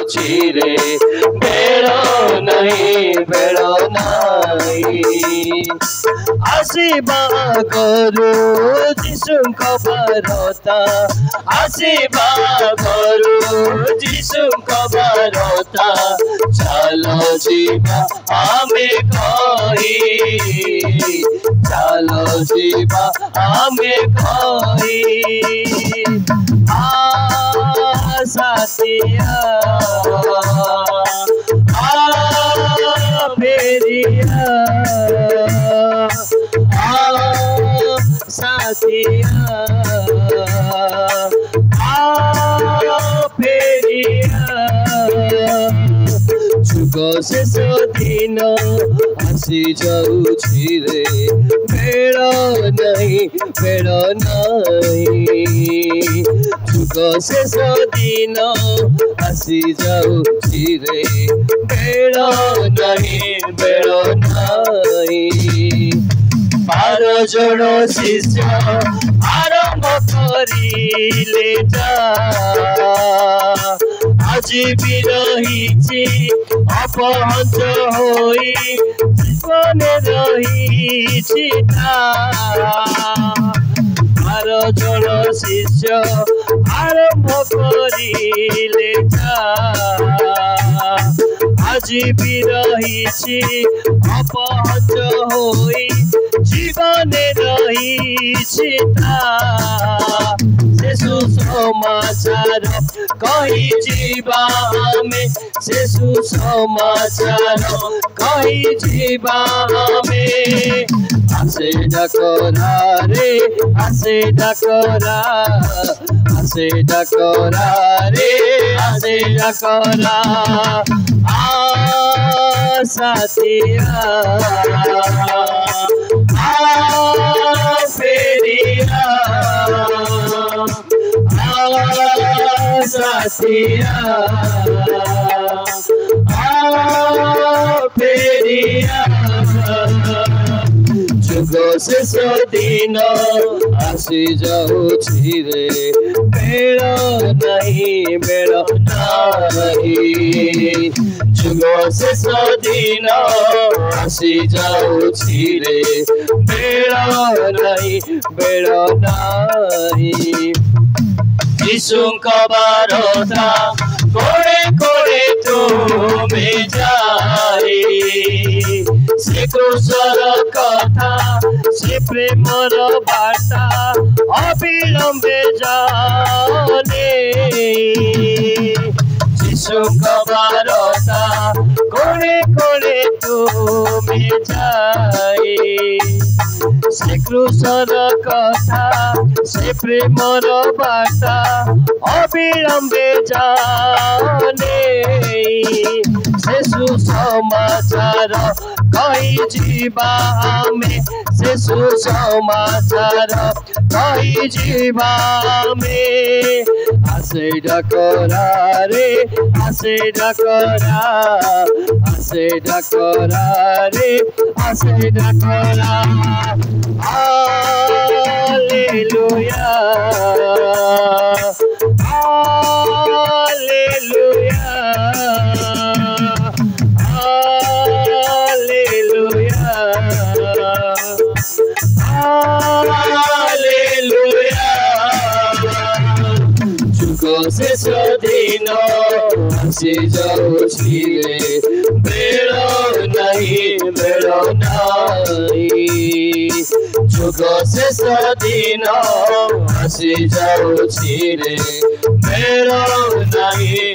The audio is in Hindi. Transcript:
ଯାଉଛି ରେ ବେଳ ନାହିଁ ଆସିବା କରୁ ଯୀଶୁଙ୍କ ବାରତା ଆସିବା କରୁ ଯୀଶୁଙ୍କ ବାରତା ଚାଲ ଯିବା ଆମେ କହି ଚାଲ ଯିବା ଆମେ କହି साथिया फेरिया साथिया फेरिया जुग शेष दिन आसी जाऊछि रे बेळ नहीं जुग शेष दिन आसी जाऊछि रे बेळ नहीं 12 जन शिष्य आरंभ करिले आज भी रही अपहंस होई जीवन रही 12 जन शिष्य आरंभ करिले आज भी रही अपहंस होई जीवन रही से सुसमाचार कही जीवा में से सुसमाचार कही जीवा में आसे डकरा रे आसे डकरा आसे डकरा रे आसे डकरा साथिया फेरिया साथिया फेरिया जुग शेष दिन आसी जाऊछि रे बेळ नहीं जुग शेष दिन आसी जाऊछि रे बेळ नहीं यीशुଙ୍କ ବାରତା कोड़े कोड़े तुमे जाई से क्रूसर कथा से प्रेमर बार्ता अविलंबे जाने यीशुଙ୍କ ବାରତା कोड़े कोड़े तुमे जाई से क्रूसर कथा से प्रेमर बार्ता अविलंबे जाने से सुसमाचार कही जीवा में से सुसमाचार कही जीवा में आसे डकरा रे आसे डकरा आसे डकरा रे आसे Dakra hallelujah hallelujah hallelujah hallelujah जुग शेष दिन आसी जाऊछि रे बेळ नहीं जुग शेष दिन आसी जाऊछि रे बेळ नहीं